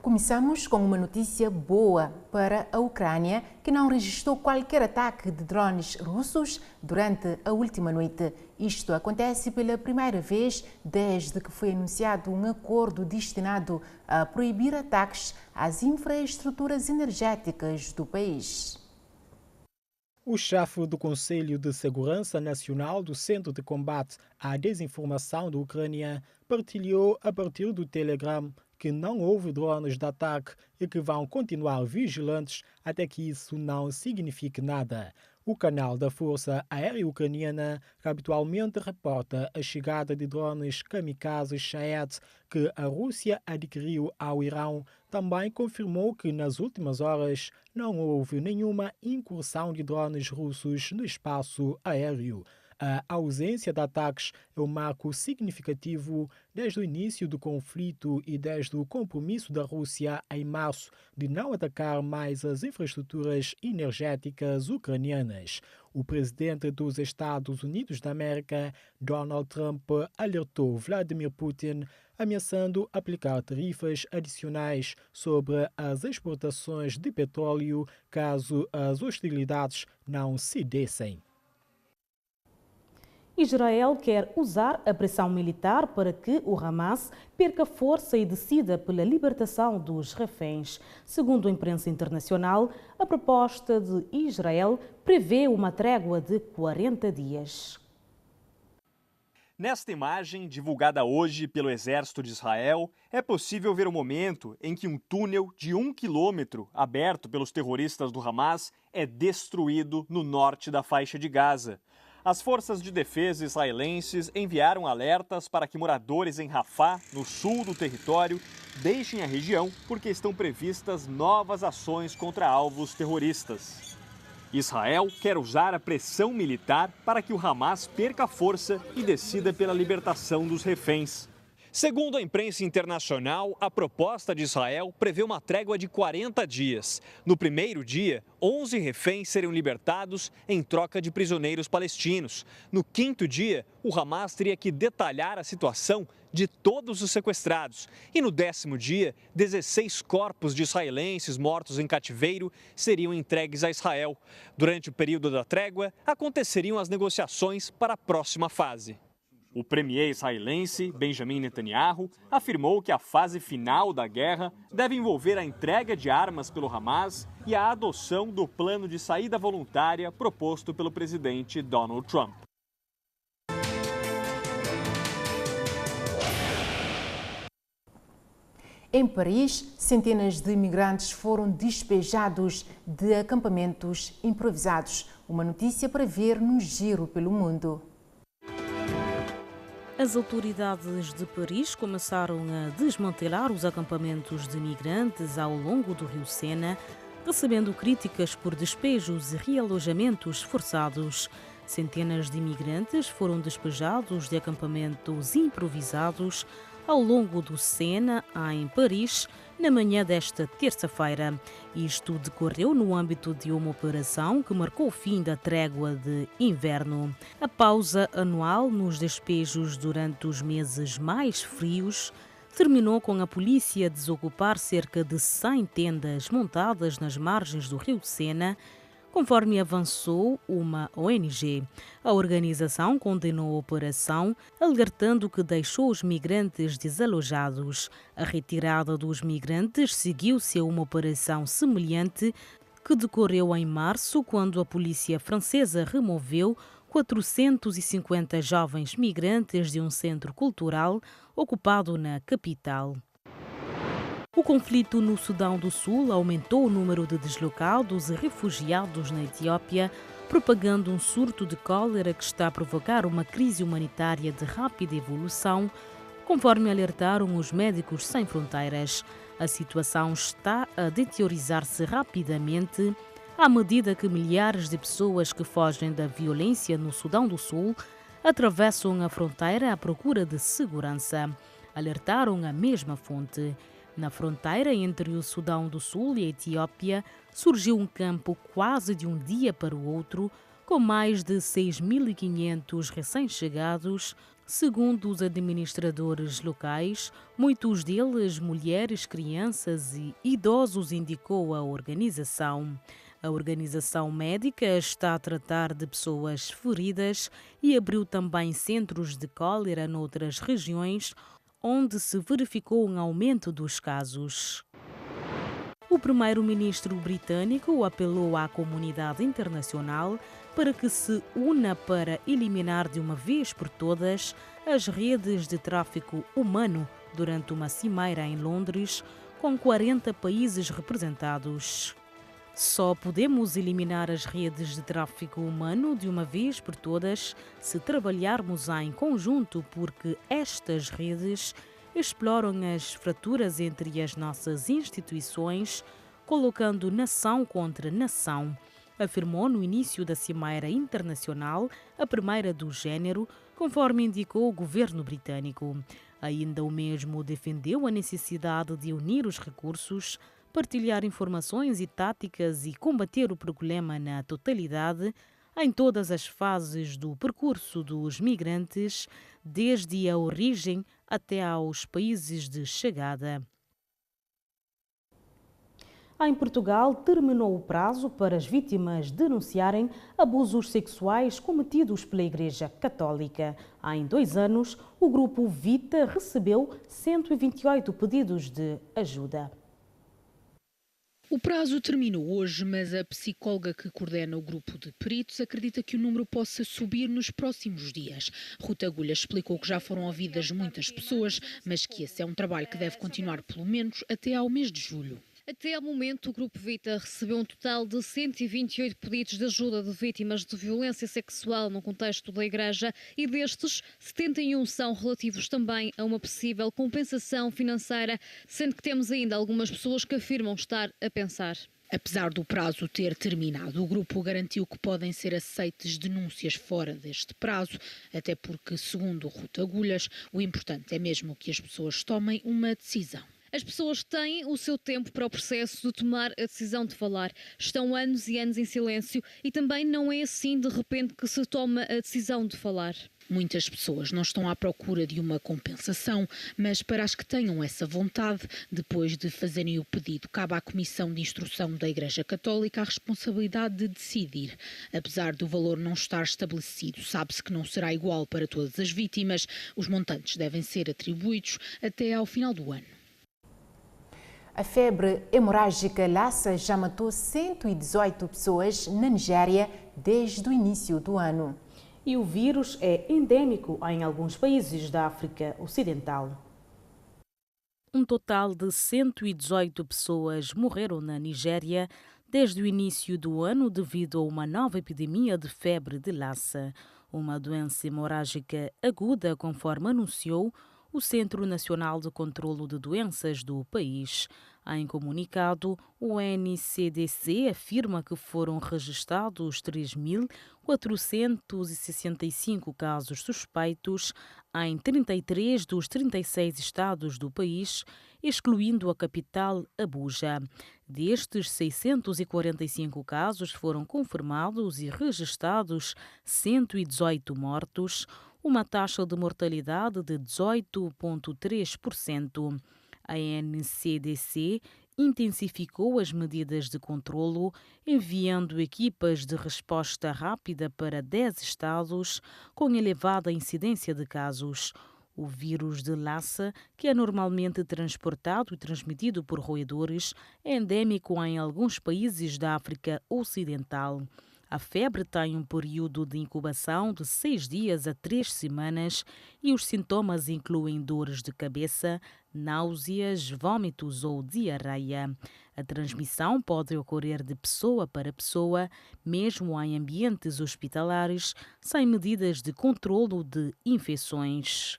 Começamos com uma notícia boa para a Ucrânia, que não registrou qualquer ataque de drones russos durante a última noite. Isto acontece pela primeira vez desde que foi anunciado um acordo destinado a proibir ataques às infraestruturas energéticas do país. O chefe do Conselho de Segurança Nacional do Centro de Combate à Desinformação da Ucrânia partilhou a partir do Telegram que não houve drones de ataque e que vão continuar vigilantes até que isso não signifique nada. O canal da Força Aérea Ucraniana, que habitualmente reporta a chegada de drones kamikazes Shahed que a Rússia adquiriu ao Irão, também confirmou que nas últimas horas não houve nenhuma incursão de drones russos no espaço aéreo. A ausência de ataques é um marco significativo desde o início do conflito e desde o compromisso da Rússia em março de não atacar mais as infraestruturas energéticas ucranianas. O presidente dos Estados Unidos da América, Donald Trump, alertou Vladimir Putin, ameaçando aplicar tarifas adicionais sobre as exportações de petróleo caso as hostilidades não cedessem. Israel quer usar a pressão militar para que o Hamas perca força e decida pela libertação dos reféns. Segundo a imprensa internacional, a proposta de Israel prevê uma trégua de 40 dias. Nesta imagem, divulgada hoje pelo Exército de Israel, é possível ver o momento em que um túnel de 1 quilômetro, aberto pelos terroristas do Hamas, é destruído no norte da faixa de Gaza. As forças de defesa israelenses enviaram alertas para que moradores em Rafah, no sul do território, deixem a região porque estão previstas novas ações contra alvos terroristas. Israel quer usar a pressão militar para que o Hamas perca força e decida pela libertação dos reféns. Segundo a imprensa internacional, a proposta de Israel prevê uma trégua de 40 dias. No primeiro dia, 11 reféns seriam libertados em troca de prisioneiros palestinos. No quinto dia, o Hamas teria que detalhar a situação de todos os sequestrados. E no 10º dia, 16 corpos de israelenses mortos em cativeiro seriam entregues a Israel. Durante o período da trégua, aconteceriam as negociações para a próxima fase. O premier israelense, Benjamin Netanyahu, afirmou que a fase final da guerra deve envolver a entrega de armas pelo Hamas e a adoção do plano de saída voluntária proposto pelo presidente Donald Trump. Em Paris, centenas de imigrantes foram despejados de acampamentos improvisados. Uma notícia para ver no Giro pelo Mundo. As autoridades de Paris começaram a desmantelar os acampamentos de migrantes ao longo do rio Sena, recebendo críticas por despejos e realojamentos forçados. Centenas de imigrantes foram despejados de acampamentos improvisados ao longo do Sena, em Paris, na manhã desta terça-feira. Isto decorreu no âmbito de uma operação que marcou o fim da trégua de inverno. A pausa anual nos despejos durante os meses mais frios terminou com a polícia a desocupar cerca de 100 tendas montadas nas margens do rio Sena, conforme avançou uma ONG. A organização condenou a operação, alertando que deixou os migrantes desalojados. A retirada dos migrantes seguiu-se a uma operação semelhante que decorreu em março, quando a polícia francesa removeu 450 jovens migrantes de um centro cultural ocupado na capital. O conflito no Sudão do Sul aumentou o número de deslocados e refugiados na Etiópia, propagando um surto de cólera que está a provocar uma crise humanitária de rápida evolução, conforme alertaram os Médicos Sem Fronteiras. A situação está a deteriorar-se rapidamente à medida que milhares de pessoas que fogem da violência no Sudão do Sul atravessam a fronteira à procura de segurança. Alertaram a mesma fonte. Na fronteira entre o Sudão do Sul e a Etiópia, surgiu um campo quase de um dia para o outro, com mais de 6.500 recém-chegados, segundo os administradores locais, muitos deles mulheres, crianças e idosos, indicou a organização. A organização médica está a tratar de pessoas feridas e abriu também centros de cólera noutras regiões, onde se verificou um aumento dos casos. O primeiro-ministro britânico apelou à comunidade internacional para que se una para eliminar de uma vez por todas as redes de tráfico humano durante uma cimeira em Londres, com 40 países representados. Só podemos eliminar as redes de tráfico humano de uma vez por todas se trabalharmos em conjunto, porque estas redes exploram as fraturas entre as nossas instituições, colocando nação contra nação, afirmou no início da Cimeira Internacional, a primeira do género, conforme indicou o governo britânico. Ainda o mesmo defendeu a necessidade de unir os recursos, partilhar informações e táticas e combater o problema na totalidade, em todas as fases do percurso dos migrantes, desde a origem até aos países de chegada. Em Portugal, terminou o prazo para as vítimas denunciarem abusos sexuais cometidos pela Igreja Católica. Em 2 anos, o grupo Vita recebeu 128 pedidos de ajuda. O prazo terminou hoje, mas a psicóloga que coordena o grupo de peritos acredita que o número possa subir nos próximos dias. Ruta Agulha explicou que já foram ouvidas muitas pessoas, mas que esse é um trabalho que deve continuar pelo menos até ao mês de julho. Até ao momento, o Grupo Vita recebeu um total de 128 pedidos de ajuda de vítimas de violência sexual no contexto da Igreja e destes, 71 são relativos também a uma possível compensação financeira, sendo que temos ainda algumas pessoas que afirmam estar a pensar. Apesar do prazo ter terminado, o grupo garantiu que podem ser aceites denúncias fora deste prazo, até porque, segundo o Ruta Agulhas, o importante é mesmo que as pessoas tomem uma decisão. As pessoas têm o seu tempo para o processo de tomar a decisão de falar. Estão anos e anos em silêncio e também não é assim de repente que se toma a decisão de falar. Muitas pessoas não estão à procura de uma compensação, mas para as que tenham essa vontade, depois de fazerem o pedido, cabe à Comissão de Instrução da Igreja Católica a responsabilidade de decidir. Apesar do valor não estar estabelecido, sabe-se que não será igual para todas as vítimas. Os montantes devem ser atribuídos até ao final do ano. A febre hemorrágica Lassa já matou 118 pessoas na Nigéria desde o início do ano. E o vírus é endêmico em alguns países da África Ocidental. Um total de 118 pessoas morreram na Nigéria desde o início do ano devido a uma nova epidemia de febre de Lassa, uma doença hemorrágica aguda, conforme anunciou o Centro Nacional de Controlo de Doenças do país. Em comunicado, o NCDC afirma que foram registrados 3.465 casos suspeitos em 33 dos 36 estados do país, excluindo a capital Abuja. Destes 645 casos foram confirmados e registrados 118 mortos, uma taxa de mortalidade de 18,3%. A NCDC intensificou as medidas de controlo, enviando equipas de resposta rápida para 10 estados com elevada incidência de casos. O vírus de Lassa, que é normalmente transportado e transmitido por roedores, é endêmico em alguns países da África Ocidental. A febre tem um período de incubação de 6 dias a 3 semanas e os sintomas incluem dores de cabeça, náuseas, vômitos ou diarreia. A transmissão pode ocorrer de pessoa para pessoa, mesmo em ambientes hospitalares, sem medidas de controlo de infecções.